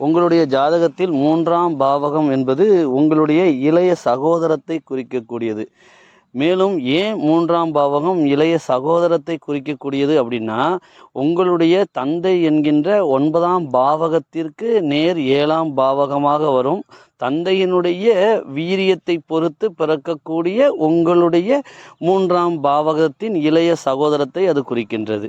உங்களுடைய ஜாதகத்தில் 3ஆம் பாவகம் என்பது உங்களுடைய இளைய சகோதரத்தை குறிக்கக்கூடியது. மேலும் ஏன் 3ஆம் பாவகம் இளைய சகோதரத்தை குறிக்கக்கூடியது அப்படின்னா, உங்களுடைய தந்தை என்கின்ற 9ஆம் பாவகத்திற்கு நேர் 7ஆம் பாவகமாக வரும். தந்தையினுடைய வீரியத்தை பொறுத்து பிறக்கக்கூடிய உங்களுடைய 3ஆம் பாவகத்தின் இளைய சகோதரத்தை அது குறிக்கின்றது.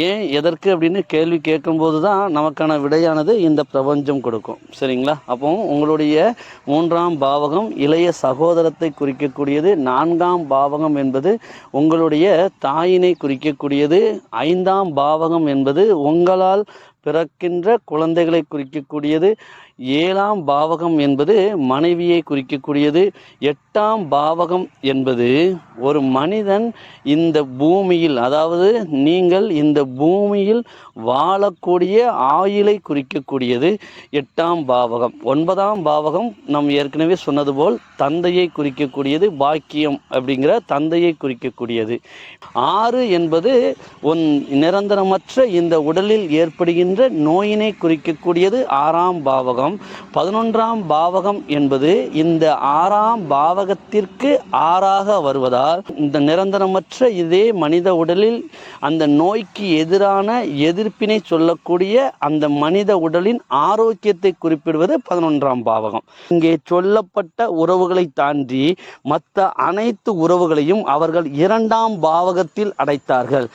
ஏன் எதற்கு அப்படின்னு கேள்வி கேட்கும்போது தான் நமக்கான விடையானது இந்த பிரபஞ்சம் கொடுக்கும். சரிங்களா? அப்போ உங்களுடைய 3ஆம் பாவகம் இளைய சகோதரத்தை குறிக்கக்கூடியது. 4ஆம் பாவகம் என்பது உங்களுடைய தாயினை குறிக்கக்கூடியது. 5ஆம் பாவகம் என்பது உங்களால் பிறக்கின்ற குழந்தைகளை குறிக்கக்கூடியது. 7ஆம் பாவகம் என்பது மனைவியை குறிக்கக்கூடியது. 8ஆம் பாவகம் என்பது ஒரு மனிதன் இந்த பூமியில், அதாவது நீங்கள் இந்த பூமியில் வாழக்கூடிய ஆயுளை குறிக்கக்கூடியது 8ஆம் பாவகம். 9ஆம் பாவகம் நம் ஏற்கனவே சொன்னது போல் தந்தையை குறிக்கக்கூடியது. பாக்கியம் அப்படிங்கிற தந்தையை குறிக்கக்கூடியது. 6 என்பது நிரந்தரமற்ற இந்த உடலில் ஏற்படுகின்ற நோயினை குறிக்கக்கூடியது 6ஆம் பாவகம். 11ஆம் பாவகம் என்பது இந்த 6ஆம் பாவகத்திற்கு 6ஆக வருவதால் இந்த நிரந்தரமற்ற இதே மனித உடலில் அந்த நோய்க்கு எதிரான எதிர்ப்பினை சொல்லக்கூடிய அந்த மனித உடலின் ஆரோக்கியத்தை குறிப்பிடுவது 11ஆம் பாவகம். இங்கே சொல்லப்பட்ட உறவுகளை தாண்டி மற்ற அனைத்து உறவுகளையும் அவர்கள் 2ஆம் பாவகத்தில் அடைத்தார்கள்.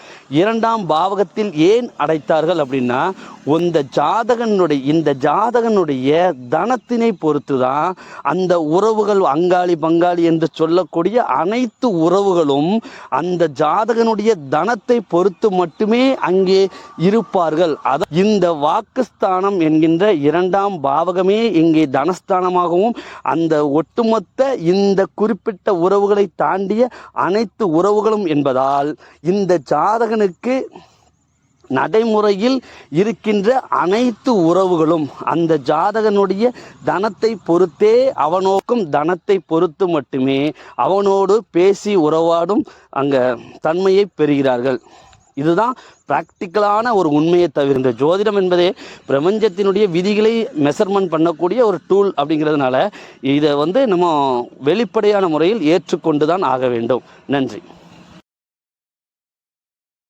2ஆம் பாவகத்தில் ஏன் அடைத்தார்கள் அப்படின்னா, இந்த ஜாதகனுடைய தனத்தினை பொறுத்து தான் அந்த உறவுகள், அங்காளி பங்காளி என்று சொல்லக்கூடிய அனைத்து உறவுகளும் அந்த ஜாதகனுடைய தனத்தை பொறுத்து மட்டுமே அங்கே இருப்பார்கள். இந்த வாக்குஸ்தானம் என்கின்ற 2ஆம் பாவகமே இங்கே தனஸ்தானமாகவும் அந்த ஒட்டுமொத்த இந்த குறிப்பிட்ட உறவுகளை தாண்டிய அனைத்து உறவுகளும் என்பதால் இந்த ஜாதகனுக்கு நடைமுறையில் இருக்கின்ற அனைத்து உறவுகளும் அந்த ஜாதகனுடைய தனத்தை பொறுத்தே, அவனோக்கும் தனத்தை பொறுத்து மட்டுமே அவனோடு பேசி உறவாடும் அங்க தன்மையை பெறுகிறார்கள். இதுதான் பிராக்டிக்கலான ஒரு உண்மையை தவிர, இந்த ஜோதிடம் என்பதே பிரபஞ்சத்தினுடைய விதிகளை மெஷர்மெண்ட் பண்ணக்கூடிய ஒரு டூல் அப்படிங்கிறதுனால இதை நம்ம வெளிப்படையான முறையில் ஏற்றுக்கொண்டு தான் ஆக வேண்டும். நன்றி.